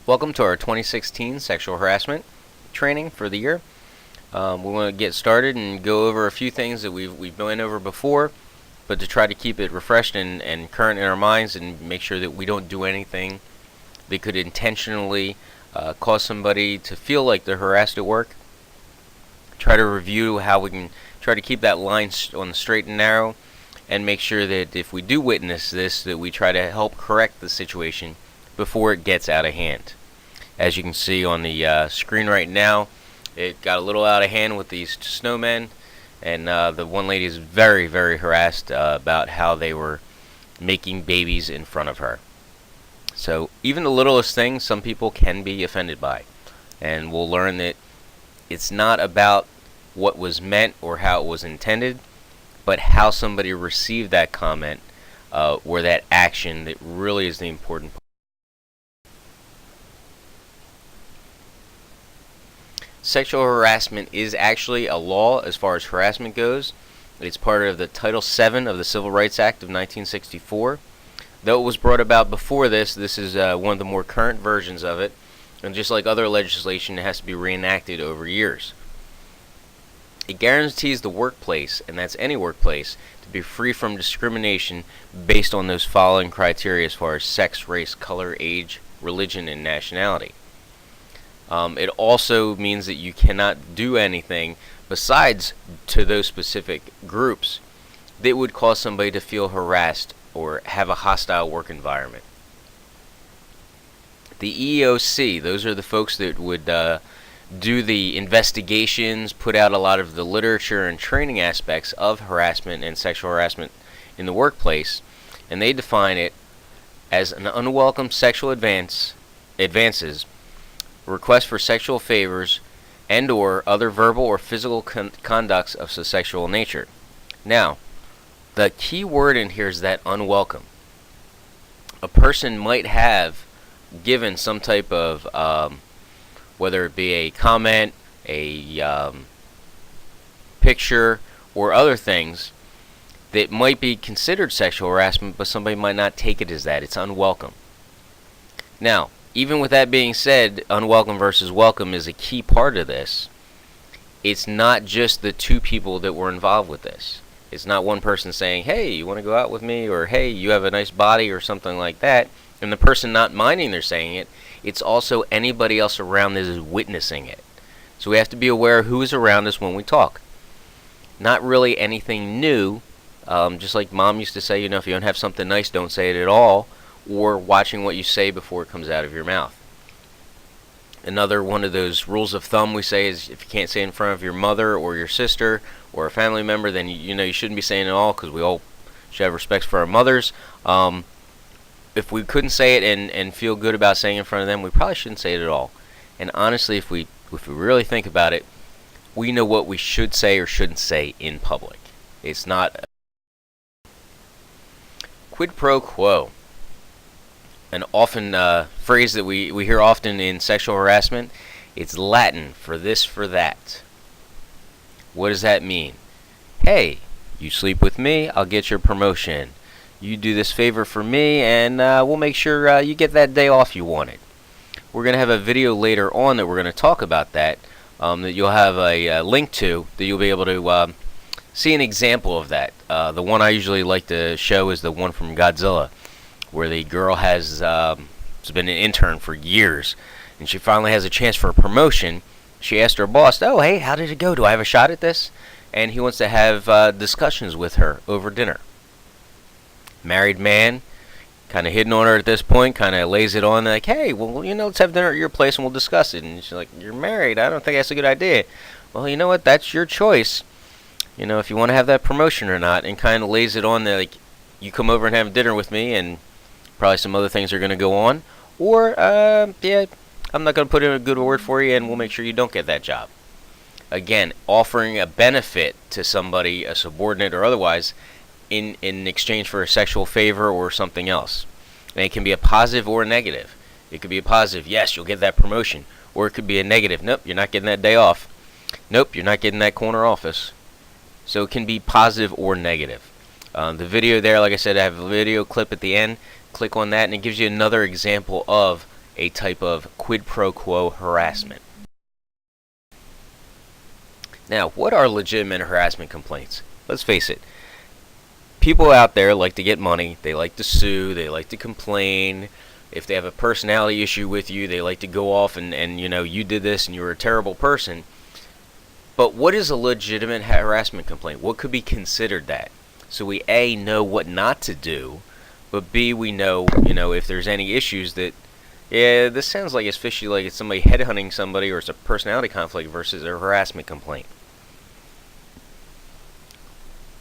Welcome to our 2016 sexual harassment training for the year. We want to get started and go over a few things that we've been over before, but to try to keep it refreshed and current in our minds and make sure that we don't do anything that could intentionally cause somebody to feel like they're harassed at work. Try to review how we can try to keep that line on the straight and narrow, and make sure that if we do witness this, that we try to help correct the situation before it gets out of hand. As you can see on the screen right now, it got a little out of hand with these snowmen, and the one lady is very, very harassed about how they were making babies in front of her. So even the littlest things, some people can be offended by, and we'll learn that it's not about what was meant or how it was intended, but how somebody received that comment or that action that really is the important part. Sexual harassment is actually a law as far as harassment goes. It's part of the Title VII of the Civil Rights Act of 1964. Though it was brought about before this is one of the more current versions of it. And just like other legislation, it has to be reenacted over years. It guarantees the workplace, and that's any workplace, to be free from discrimination based on those following criteria as far as sex, race, color, age, religion, and nationality. It also means that you cannot do anything besides to those specific groups that would cause somebody to feel harassed or have a hostile work environment. The EEOC, those are the folks that would do the investigations, put out a lot of the literature and training aspects of harassment and sexual harassment in the workplace, and they define it as an unwelcome sexual advances, request for sexual favors, and or other verbal or physical conducts of a sexual nature. Now, the key word in here is that unwelcome. A person might have given some type of, whether it be a comment, a picture, or other things that might be considered sexual harassment, but somebody might not take it as that. It's unwelcome. Now, even with that being said, unwelcome versus welcome is a key part of this. It's not just the two people that were involved with this. It's not one person saying, hey, you want to go out with me, or hey, you have a nice body, or something like that, and the person not minding they're saying it. It's also anybody else around that is witnessing it. So we have to be aware of who is around us when we talk. Not really anything new, just like Mom used to say, if you don't have something nice, don't say it at all, or watching what you say before it comes out of your mouth. Another one of those rules of thumb we say is if you can't say it in front of your mother or your sister or a family member, then you shouldn't be saying it at all, because we all should have respect for our mothers. If we couldn't say it and feel good about saying it in front of them, we probably shouldn't say it at all. And honestly, if we really think about it, we know what we should say or shouldn't say in public. It's not quid pro quo. An often phrase that we hear often in sexual harassment. It's Latin for this, for that. What does that mean? Hey, you sleep with me, I'll get your promotion. You do this favor for me, and we'll make sure you get that day off you wanted. We're going to have a video later on that we're going to talk about that you'll have a link to, that you'll be able to see an example of that. The one I usually like to show is the one from Godzilla, where the girl has been an intern for years, and she finally has a chance for a promotion. She asked her boss, oh, hey, how did it go? Do I have a shot at this? And he wants to have discussions with her over dinner. Married man, kind of hitting on her at this point, kind of lays it on like, hey, well, let's have dinner at your place and we'll discuss it. And she's like, you're married, I don't think that's a good idea. Well, you know what, that's your choice, if you want to have that promotion or not, and kind of lays it on there like, you come over and have dinner with me, and probably some other things are going to go on, or yeah, I'm not going to put in a good word for you, and we'll make sure you don't get that job. Again, offering a benefit to somebody, a subordinate or otherwise, in exchange for a sexual favor or something else. And it can be a positive or a negative. It could be a positive, yes, you'll get that promotion, or it could be a negative, nope, you're not getting that day off, nope, you're not getting that corner office. So it can be positive or negative. The video there, like I said, I have a video clip at the end. Click on that, and it gives you another example of a type of quid pro quo harassment. Now, what are legitimate harassment complaints? Let's face it. People out there like to get money. They like to sue. They like to complain. If they have a personality issue with you, they like to go off and you did this and you were a terrible person. But what is a legitimate harassment complaint? What could be considered that? So we A, know what not to do, but B, we know, if there's any issues that, yeah, this sounds like it's fishy, like it's somebody headhunting somebody or it's a personality conflict versus a harassment complaint.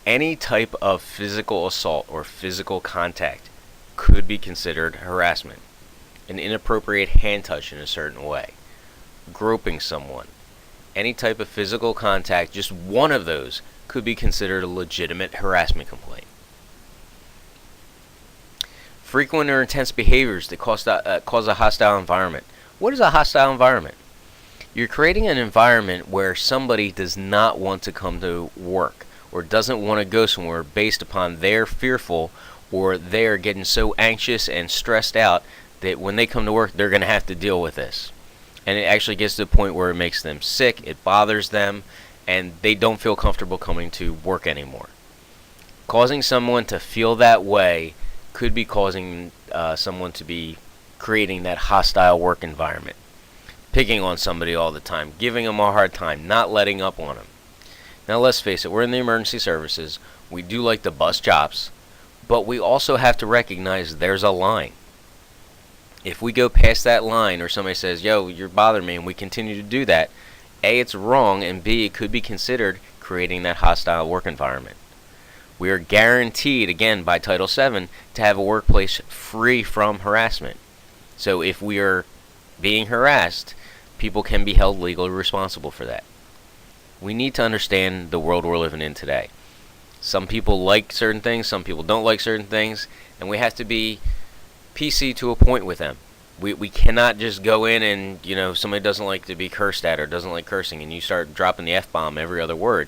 Any type of physical assault or physical contact could be considered harassment. An inappropriate hand touch in a certain way. Groping someone. Any type of physical contact, just one of those, could be considered a legitimate harassment complaint. Frequent or intense behaviors that cause a hostile environment. What is a hostile environment? You're creating an environment where somebody does not want to come to work or doesn't want to go somewhere based upon they're fearful or they're getting so anxious and stressed out that when they come to work, they're going to have to deal with this. And it actually gets to the point where it makes them sick, it bothers them, and they don't feel comfortable coming to work anymore. Causing someone to feel that way could be causing someone to be creating that hostile work environment. Picking on somebody all the time, giving them a hard time, not letting up on them. Now let's face it, we're in the emergency services. We do like to bust chops, but we also have to recognize there's a line. If we go past that line or somebody says, yo, you're bothering me, and we continue to do that, A, it's wrong, and B, it could be considered creating that hostile work environment. We are guaranteed, again, by Title VII, to have a workplace free from harassment. So if we are being harassed, people can be held legally responsible for that. We need to understand the world we're living in today. Some people like certain things, some people don't like certain things, and we have to be PC to a point with them. We cannot just go in and, somebody doesn't like to be cursed at or doesn't like cursing, and you start dropping the F-bomb every other word.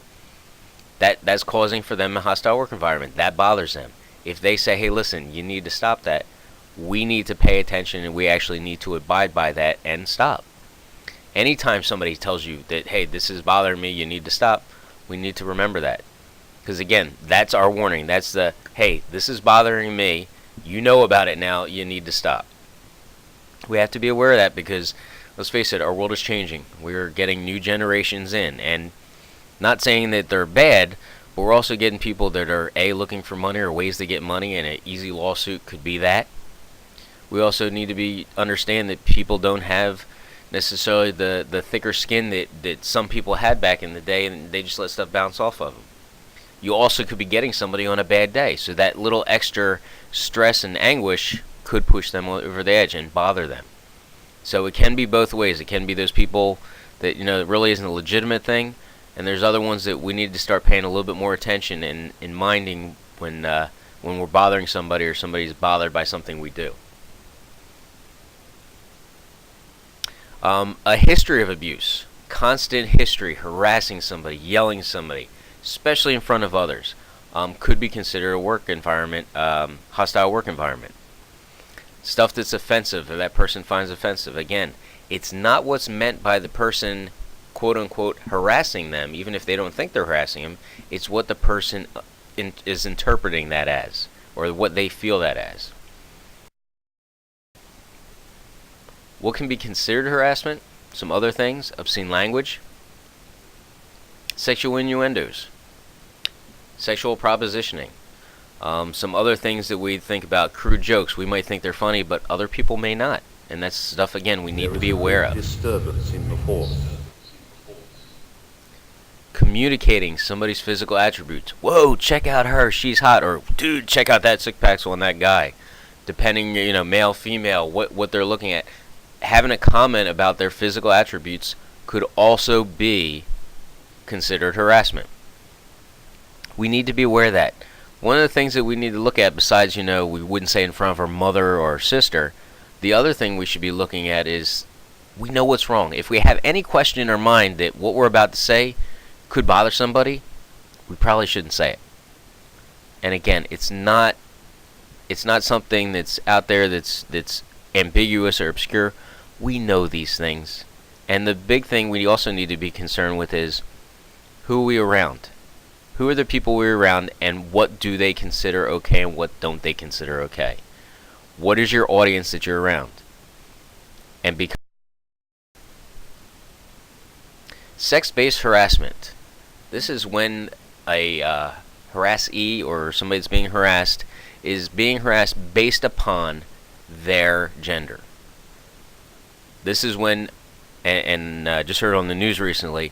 That's causing for them a hostile work environment. That bothers them. If they say, hey, listen, you need to stop that, we need to pay attention and we actually need to abide by that and stop. Anytime somebody tells you that, hey, this is bothering me, you need to stop, we need to remember that. Because, again, that's our warning. That's the, hey, this is bothering me. You know about it now. You need to stop. We have to be aware of that because, let's face it, our world is changing. We're getting new generations in. And not saying that they're bad, but we're also getting people that are, A, looking for money or ways to get money, and an easy lawsuit could be that. We also need to understand that people don't have necessarily the thicker skin that some people had back in the day, and they just let stuff bounce off of them. You also could be getting somebody on a bad day, so that little extra stress and anguish could push them over the edge and bother them. So it can be both ways. It can be those people that it really isn't a legitimate thing, and there's other ones that we need to start paying a little bit more attention and minding when we're bothering somebody or somebody's bothered by something we do. A history of abuse, constant history, harassing somebody, yelling at somebody, especially in front of others, could be considered a work environment, hostile work environment. Stuff that's offensive or that person finds offensive. Again, it's not what's meant by the person, quote unquote, harassing them, even if they don't think they're harassing them. It's what the person is interpreting that as, or what they feel that as. What can be considered harassment? Some other things: obscene language, sexual innuendos, sexual propositioning. Some other things that we think about: crude jokes. We might think they're funny, but other people may not. And that's stuff, again, we need to be aware of. Disturbance in the force. Communicating somebody's physical attributes. Whoa, check out her, she's hot. Or, dude, check out that six-packs on that guy. Depending, male, female, what they're looking at. Having a comment about their physical attributes could also be considered harassment. We need to be aware of that. One of the things that we need to look at, besides, we wouldn't say in front of our mother or sister, the other thing we should be looking at is we know what's wrong. If we have any question in our mind that what we're about to say could bother somebody, we probably shouldn't say it. And again, it's not something that's out there that's ambiguous or obscure, we know these things. And the big thing we also need to be concerned with is, who are we around? Who are the people we're around, and what do they consider okay and what don't they consider okay? What is your audience that you're around? And because sex-based harassment, this is when a harassee or somebody that's being harassed is being harassed based upon their gender. This is when, and just heard on the news recently,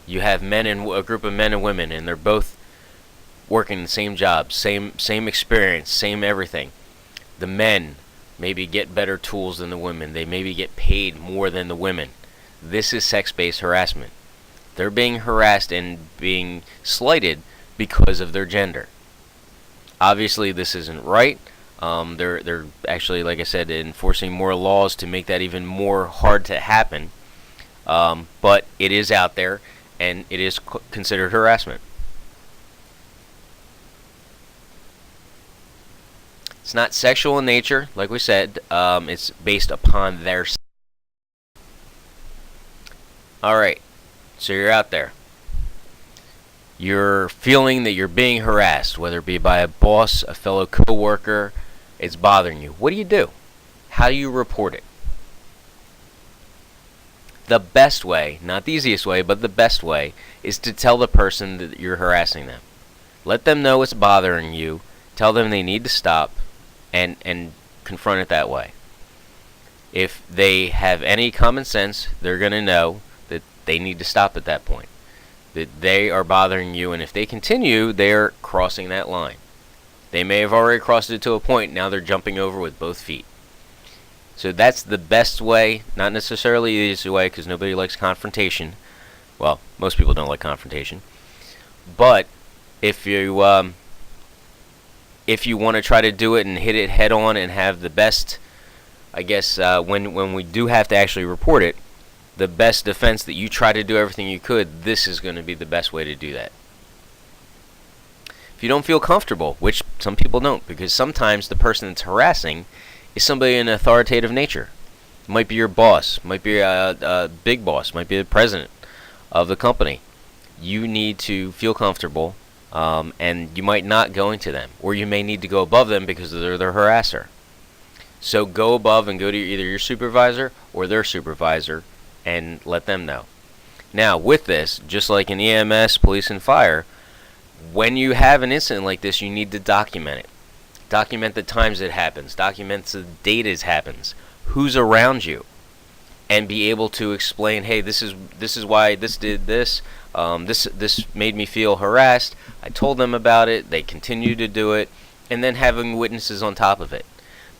you have a group of men and women, and they're both working the same job, same experience, same everything. The men maybe get better tools than the women. They maybe get paid more than the women. This is sex-based harassment. They're being harassed and being slighted because of their gender. Obviously, this isn't right. They're actually, like I said, enforcing more laws to make that even more hard to happen. But it is out there, and it is considered harassment. It's not sexual in nature, like we said. It's based upon their. Alright, so you're out there. You're feeling that you're being harassed, whether it be by a boss, a fellow co-worker. It's bothering you. What do? How do you report it? The best way, not the easiest way, but the best way, is to tell the person that you're harassing them. Let them know it's bothering you. Tell them they need to stop, and confront it that way. If they have any common sense, they're going to know that they need to stop at that point. That they are bothering you, and if they continue, they're crossing that line. They may have already crossed it to a point, now they're jumping over with both feet. So that's the best way, not necessarily the easiest way, because nobody likes confrontation. Well, most people don't like confrontation. But if you want to try to do it and hit it head on and have the best, I guess, when we do have to actually report it, the best defense that you try to do everything you could, this is going to be the best way to do that. If you don't feel comfortable, which some people don't, because sometimes the person that's harassing is somebody in an authoritative nature. It might be your boss, might be a big boss, might be the president of the company. You need to feel comfortable, and you might not go into them, or you may need to go above them because they're the harasser. So go above and go to either your supervisor or their supervisor and let them know. Now, with this, just like in EMS, police, and fire, when you have an incident like this, you need to document it. Document the times it happens. Document the date it happens. Who's around you, and be able to explain, hey, this is why this did this. This made me feel harassed. I told them about it. They continue to do it, and then having witnesses on top of it.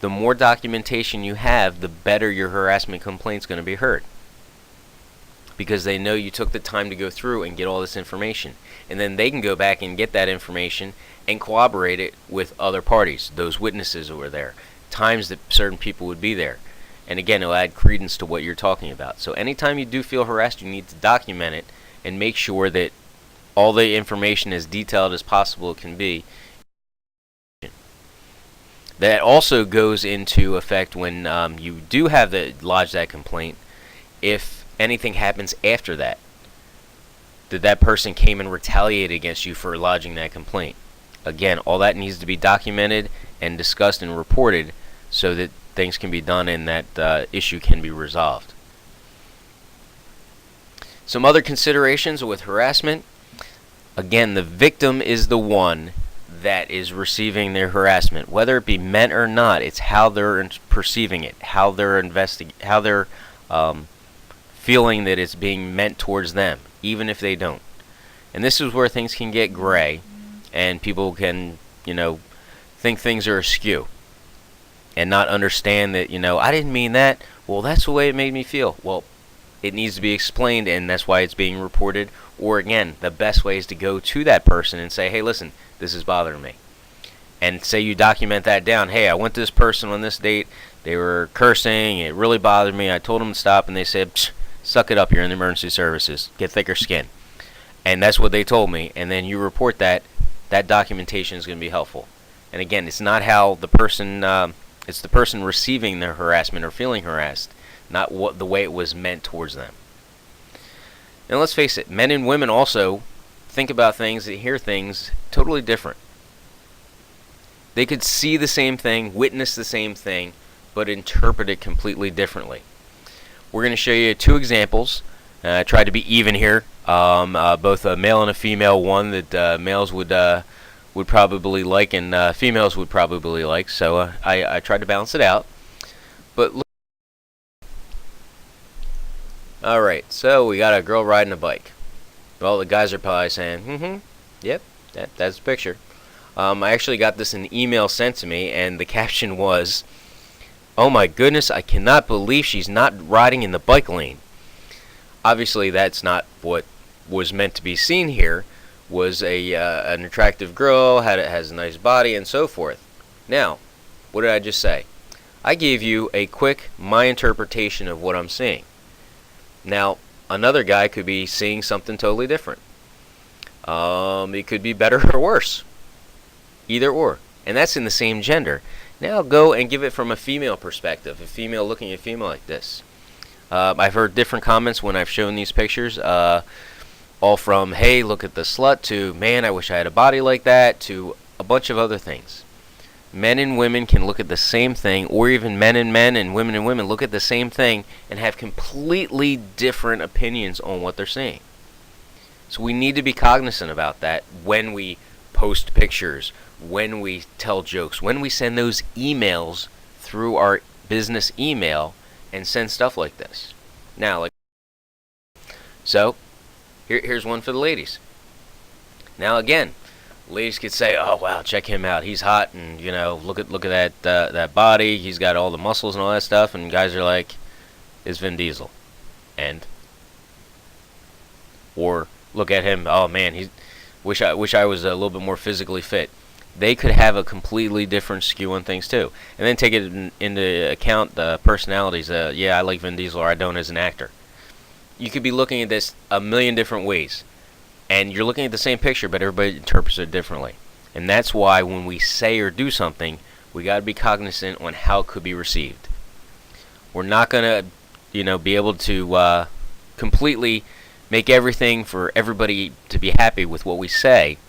The more documentation you have, the better your harassment complaint's going to be heard, because they know you took the time to go through and get all this information, and then they can go back and get that information and corroborate it with other parties, those witnesses who were there, times that certain people would be there, and again, it'll add credence to what you're talking about. So anytime you do feel harassed, you need to document it and make sure that all the information, as detailed as possible can be. That also goes into effect when you do have to lodge that complaint. If anything happens after that, that person came and retaliated against you for lodging that complaint. Again, all that needs to be documented and discussed and reported so that things can be done and that issue can be resolved. Some other considerations with harassment. Again, the victim is the one that is receiving their harassment, whether it be meant or not. It's how they're perceiving it, how they're feeling that it's being meant towards them, even if they don't. And this is where things can get gray, and people can, think things are askew, and not understand that, I didn't mean that. Well, that's the way it made me feel. Well, it needs to be explained, and that's why it's being reported. Or again, the best way is to go to that person and say, hey, listen, this is bothering me. And say you document that down. Hey, I went to this person on this date. They were cursing. It really bothered me. I told them to stop, and they said, suck it up. You're in the emergency services. Get thicker skin. And that's what they told me. And then you report that. That documentation is going to be helpful. And again, it's not how the person It's the person receiving their harassment or feeling harassed, not the way it was meant towards them. And let's face it, men and women also think about things and hear things totally different. They could see the same thing, witness the same thing, but interpret it completely differently. We're going to show you 2 examples. I tried to be even here, both a male and a female, one that males would probably like and females would probably like, so I tried to balance it out. But look. Alright, so we got a girl riding a bike. Well, the guys are probably saying, yep, that's the picture. I actually got this in an email sent to me, and the caption was, "Oh my goodness, I cannot believe she's not riding in the bike lane." Obviously, that's not what was meant to be seen here. Was an attractive girl, has a nice body, and so forth. Now, what did I just say? I gave you a quick my interpretation of what I'm seeing. Now, another guy could be seeing something totally different. It could be better or worse. Either or. And that's in the same gender. Now go and give it from a female perspective. A female looking at a female like this. I've heard different comments when I've shown these pictures. All from, hey, look at the slut, to, man, I wish I had a body like that, to a bunch of other things. Men and women can look at the same thing, or even men and women look at the same thing and have completely different opinions on what they're seeing. So we need to be cognizant about that when we post pictures, when we tell jokes, when we send those emails through our business email and send stuff like this. Now, so here's one for the ladies. Now again, ladies could say, "Oh wow, check him out. He's hot, and look at that body. He's got all the muscles and all that stuff." And guys are like, "Is Vin Diesel?" Or look at him. "Oh man, wish I was a little bit more physically fit." They could have a completely different skew on things too, and then take it into account the personalities. Yeah, I like Vin Diesel, or I don't as an actor. You could be looking at this a million different ways, and you're looking at the same picture, but everybody interprets it differently. And that's why when we say or do something, we got to be cognizant on how it could be received. We're not gonna, be able to completely make everything for everybody to be happy with what we say,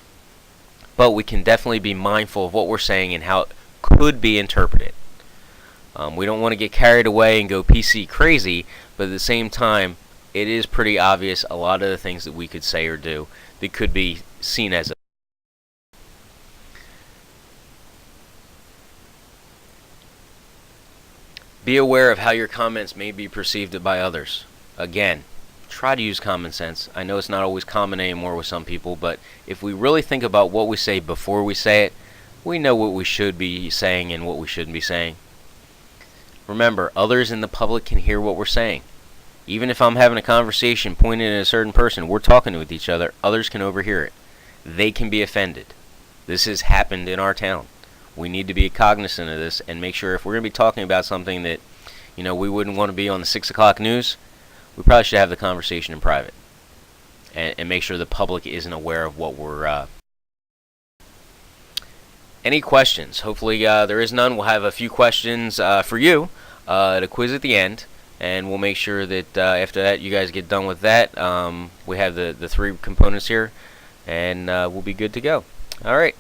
but we can definitely be mindful of what we're saying and how it could be interpreted. We don't want to get carried away and go PC crazy, but at the same time, it is pretty obvious a lot of the things that we could say or do that could be seen as a. Be aware of how your comments may be perceived by others. Again, try to use common sense. I know it's not always common anymore with some people, but if we really think about what we say before we say it, we know what we should be saying and what we shouldn't be saying. Remember, others in the public can hear what we're saying. Even if I'm having a conversation pointing at a certain person, we're talking with each other, others can overhear it. They can be offended. This has happened in our town. We need to be cognizant of this and make sure if we're going to be talking about something that, we wouldn't want to be on the 6 o'clock news, we probably should have the conversation in private and make sure the public isn't aware of what we're. Any questions? Hopefully there is none. We'll have a few questions for you to quiz at the end, and we'll make sure that after that you guys get done with that. We have the 3 components here, and we'll be good to go. All right.